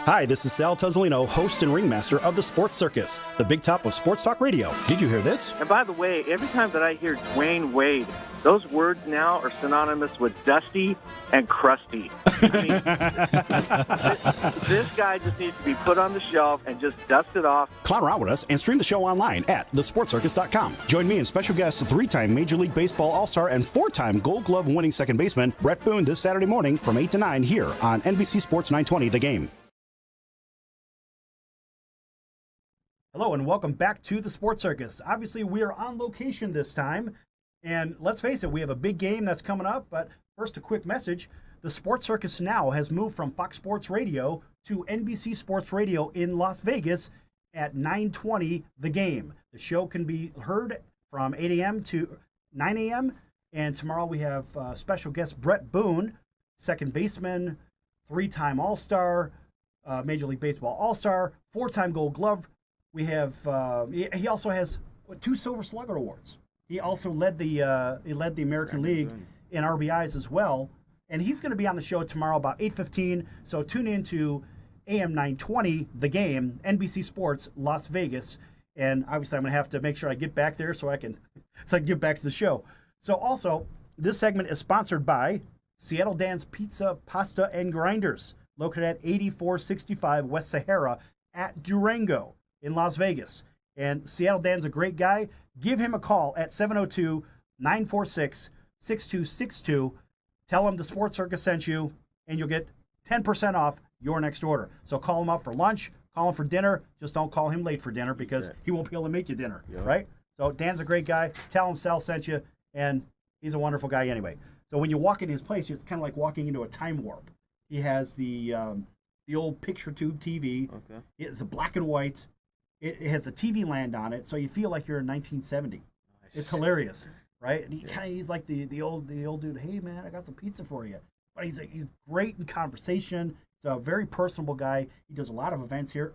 Hi, this is Sal Tuzzolino, host and ringmaster of the Sports Circus, the big top of sports talk radio. Did you hear this? And by the way, every time that I hear Dwayne Wade, those words now are synonymous with dusty and crusty. I mean, this guy just needs to be put on the shelf and just dusted off. Clown around with us and stream the show online at thesportcircus.com. Join me and special guest, three-time Major League Baseball All-Star and four-time Gold Glove winning second baseman Brett Boone this Saturday morning from 8 to 9 here on NBC Sports 920 The Game. Hello and welcome back to the Sports Circus. Obviously, we are on location this time, and let's face it, we have a big game that's coming up, but first a quick message. The Sports Circus now has moved from Fox Sports Radio to NBC Sports Radio in Las Vegas at 9:20 The Game. The show can be heard from 8 a.m. to 9 a.m., and tomorrow we have special guest Brett Boone, second baseman, three-time All-Star, Major League Baseball All-Star, four-time Gold Glove. We have he also has 2 Silver Slugger awards. He also led the American League in RBIs as well, and he's going to be on the show tomorrow about 8:15. So tune in to AM 920 The Game, NBC Sports Las Vegas, and obviously I'm going to have to make sure I get back there so I can get back to the show. So also this segment is sponsored by Seattle Dan's Pizza, Pasta, and Grinders, located at 8465 West Sahara at Durango in Las Vegas. And Seattle Dan's a great guy. Give him a call at 702-946-6262. Tell him the Sports Circus sent you, and you'll get 10% off your next order. So call him up for lunch, call him for dinner. Just don't call him late for dinner because he won't be able to make you dinner, right? So Dan's a great guy. Tell him Sal sent you, and he's a wonderful guy anyway. So when you walk in his place, it's kind of like walking into a time warp. He has the old picture tube TV. Okay. It's a black and white. It has a TV land on it, so you feel like you're in 1970. Nice. It's hilarious, right? And he's like the old dude. Hey man, I got some pizza for you. But he's great in conversation. He's a very personable guy. He does a lot of events here,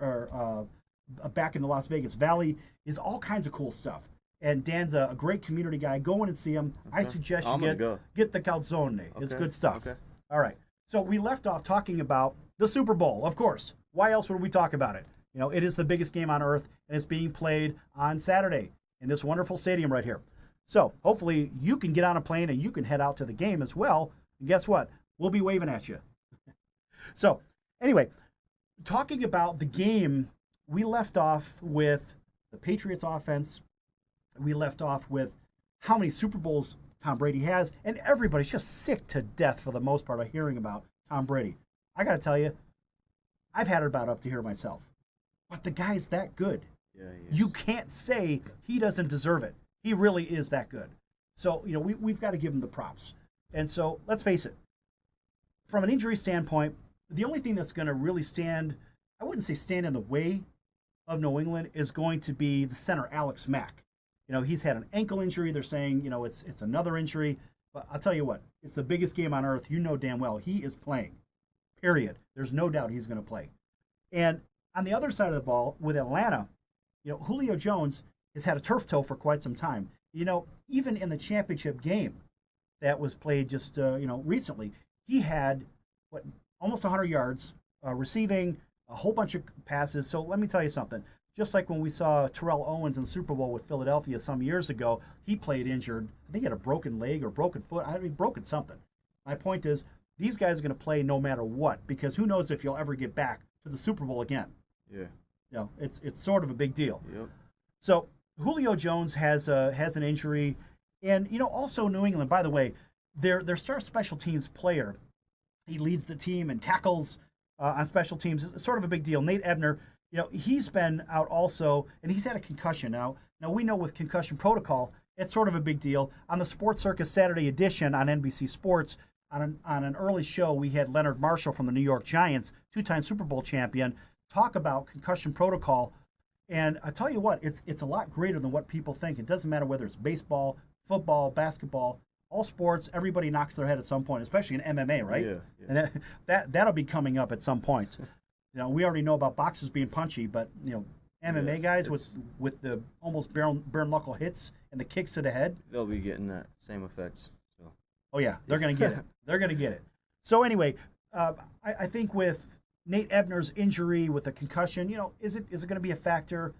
back in the Las Vegas Valley. Is all kinds of cool stuff. And Dan's a great community guy. Go in and see him. Okay. I suggest you get the calzone. Okay. It's good stuff. Okay. All right. So we left off talking about the Super Bowl, of course. Why else would we talk about it? You know, it is the biggest game on earth, and it's being played on Saturday in this wonderful stadium right here. So hopefully you can get on a plane and you can head out to the game as well. And guess what? We'll be waving at you. So anyway, talking about the game, we left off with the Patriots offense. We left off with how many Super Bowls Tom Brady has, and everybody's just sick to death for the most part of hearing about Tom Brady. I got to tell you, I've had it about up to here myself. But the guy's that good. Yeah, you can't say he doesn't deserve it. He really is that good. So, you know, we've got to give him the props. And so, let's face it, from an injury standpoint, the only thing that's going to really stand in the way of New England is going to be the center, Alex Mack. You know, he's had an ankle injury. They're saying, you know, it's another injury. But I'll tell you what, it's the biggest game on earth. You know damn well he is playing, period. There's no doubt he's going to play. And on the other side of the ball, with Atlanta, you know, Julio Jones has had a turf toe for quite some time. You know, even in the championship game that was played just, recently, he had, almost 100 yards, receiving a whole bunch of passes. So let me tell you something. Just like when we saw Terrell Owens in the Super Bowl with Philadelphia some years ago, he played injured. I think he had a broken leg or broken foot. Broken something. My point is, these guys are going to play no matter what, because who knows if you'll ever get back to the Super Bowl again. Yeah, you know, it's sort of a big deal. Yep. So Julio Jones has an injury, and you know, also New England. By the way, their star special teams player, he leads the team and tackles on special teams. It's sort of a big deal. Nate Ebner, you know, he's been out also, and he's had a concussion. Now we know with concussion protocol, it's sort of a big deal. On the Sports Circus Saturday edition on NBC Sports, on an early show, we had Leonard Marshall from the New York Giants, 2-time Super Bowl champion, talk about concussion protocol. And I tell you what, it's a lot greater than what people think. It doesn't matter whether it's baseball, football, basketball, all sports, everybody knocks their head at some point, especially in MMA, right? Yeah. And that'll be coming up at some point. You know, we already know about boxers being punchy, but you know, MMA guys with the almost bare knuckle hits and the kicks to the head, they'll be getting that same effects. Oh yeah, they're gonna get it. They're gonna get it. So anyway, I think with Nate Ebner's injury with a concussion, is it going to be a factor?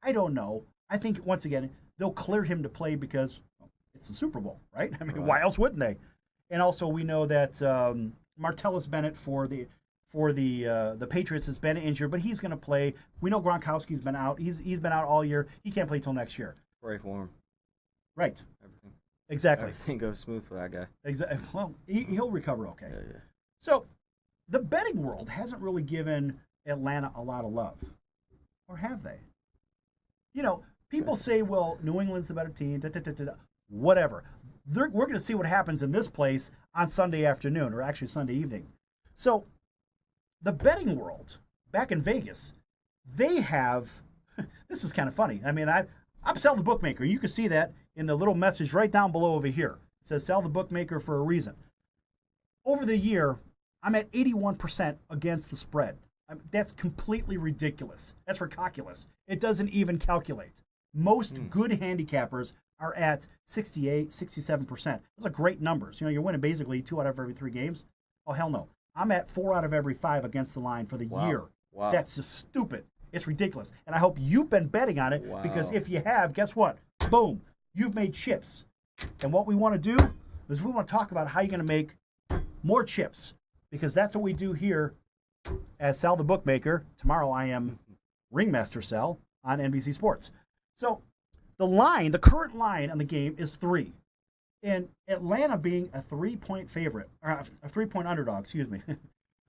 I don't know. I think, once again, they'll clear him to play because it's the Super Bowl, right? I mean, why else wouldn't they? And also, we know that Martellus Bennett for the Patriots has been injured, but he's going to play. We know Gronkowski's been out. He's been out all year. He can't play till next year. Pray for him. Right. Everything. Exactly. Everything goes smooth for that guy. Exactly. Well, he'll recover okay. Yeah. So, the betting world hasn't really given Atlanta a lot of love, or have they? People say, well, New England's the better team, whatever. We're going to see what happens in this place on Sunday afternoon, or actually Sunday evening. So, the betting world, back in Vegas, they have, this is kind of funny. I mean, I'm Sell the Bookmaker. You can see that in the little message right down below over here. It says Sell the Bookmaker for a reason. Over the year, I'm at 81% against the spread. That's completely ridiculous. That's ridiculous. It doesn't even calculate. Most good handicappers are at 68, 67%. Those are great numbers. You're winning basically 2 out of every 3 games. Oh, hell no. I'm at 4 out of every 5 against the line for the year. Wow. That's just stupid. It's ridiculous. And I hope you've been betting on it because if you have, guess what? Boom. You've made chips. And what we want to do is we want to talk about how you're going to make more chips because that's what we do here as Sal the Bookmaker. Tomorrow I am Ringmaster Sal on NBC Sports. So the current line on the game is 3. And Atlanta being a 3-point favorite, or a 3-point underdog, excuse me,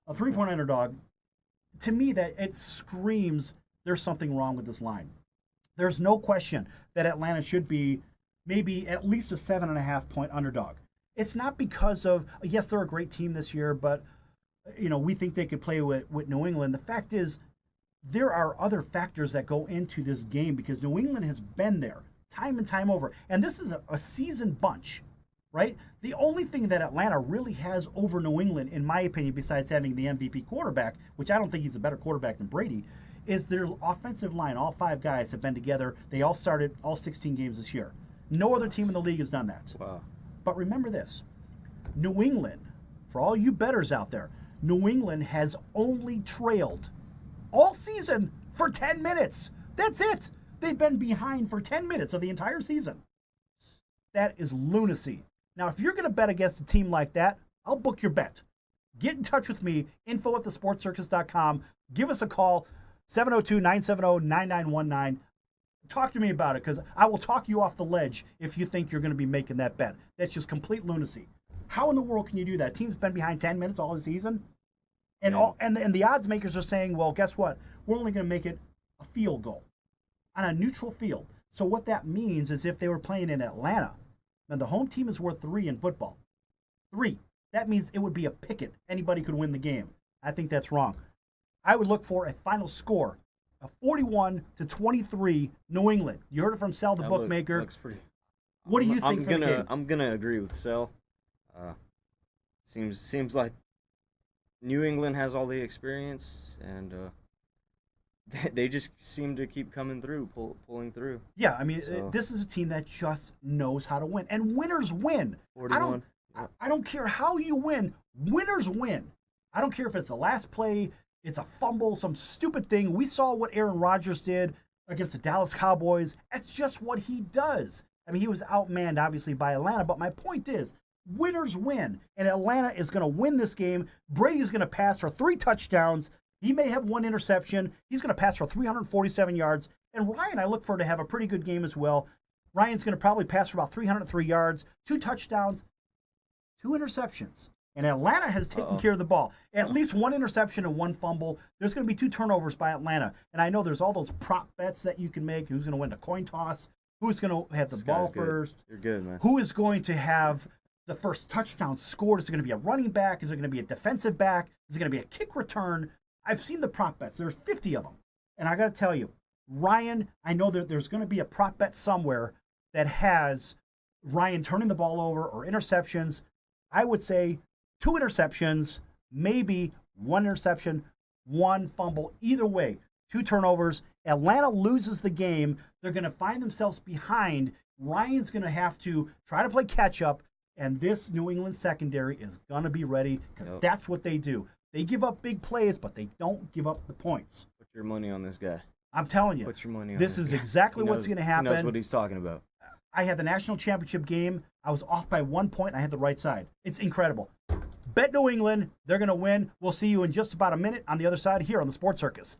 a 3-point underdog, to me that it screams there's something wrong with this line. There's no question that Atlanta should be maybe at least a 7.5-point underdog. It's not because of, yes, they're a great team this year, but we think they could play with New England. The fact is, there are other factors that go into this game because New England has been there time and time over. And this is a seasoned bunch, right? The only thing that Atlanta really has over New England, in my opinion, besides having the MVP quarterback, which I don't think he's a better quarterback than Brady, is their offensive line. All 5 guys have been together. They all started all 16 games this year. No other team in the league has done that. Wow. But remember this. New England, for all you bettors out there, New England has only trailed all season for 10 minutes. That's it. They've been behind for 10 minutes of the entire season. That is lunacy. Now, if you're going to bet against a team like that, I'll book your bet. Get in touch with me, info@thesportcircus.com. Give us a call, 702-970-9919. Talk to me about it because I will talk you off the ledge if you think you're going to be making that bet. That's just complete lunacy. How in the world can you do that? A team's been behind 10 minutes all season? And the odds makers are saying, well, guess what? We're only going to make it a field goal on a neutral field. So what that means is if they were playing in Atlanta, then the home team is worth 3 in football. 3. That means it would be a picket. Anybody could win the game. I think that's wrong. I would look for a final score of 41-23 New England. You heard it from Sal the Bookmaker. Looks pretty. What do you think for the game? I'm gonna agree with Sal. Seems like New England has all the experience, and they just seem to keep coming through, pulling through. Yeah, I mean, this is a team that just knows how to win, and winners win. 41. I don't care how you win. Winners win. I don't care if it's the last play, it's a fumble, some stupid thing. We saw what Aaron Rodgers did against the Dallas Cowboys. That's just what he does. I mean, he was outmanned, obviously, by Atlanta, but my point is, winners win, and Atlanta is going to win this game. Brady's going to pass for 3 touchdowns. He may have 1 interception. He's going to pass for 347 yards. And Ryan, I look for to have a pretty good game as well. Ryan's going to probably pass for about 303 yards, 2 touchdowns, 2 interceptions. And Atlanta has taken care of the ball. At least 1 interception and 1 fumble. There's going to be 2 turnovers by Atlanta. And I know there's all those prop bets that you can make. Who's going to win the coin toss? Who's going to have the ball first? You're good, man. Who is going to have the first touchdown scored? Is it going to be a running back? Is it going to be a defensive back? Is it going to be a kick return? I've seen the prop bets. There's 50 of them. And I got to tell you, Ryan, I know that there's going to be a prop bet somewhere that has Ryan turning the ball over or interceptions. I would say 2 interceptions, maybe 1 interception, 1 fumble. Either way, 2 turnovers. Atlanta loses the game. They're going to find themselves behind. Ryan's going to have to try to play catch up, and this New England secondary is going to be ready because that's what they do. They give up big plays, but they don't give up the points. Put your money on this guy. I'm telling you. Put your money on this is exactly what's going to happen. He knows what he's talking about. I had the national championship game. I was off by 1 point, and I had the right side. It's incredible. Bet New England. They're going to win. We'll see you in just about a minute on the other side here on the Sports Circus.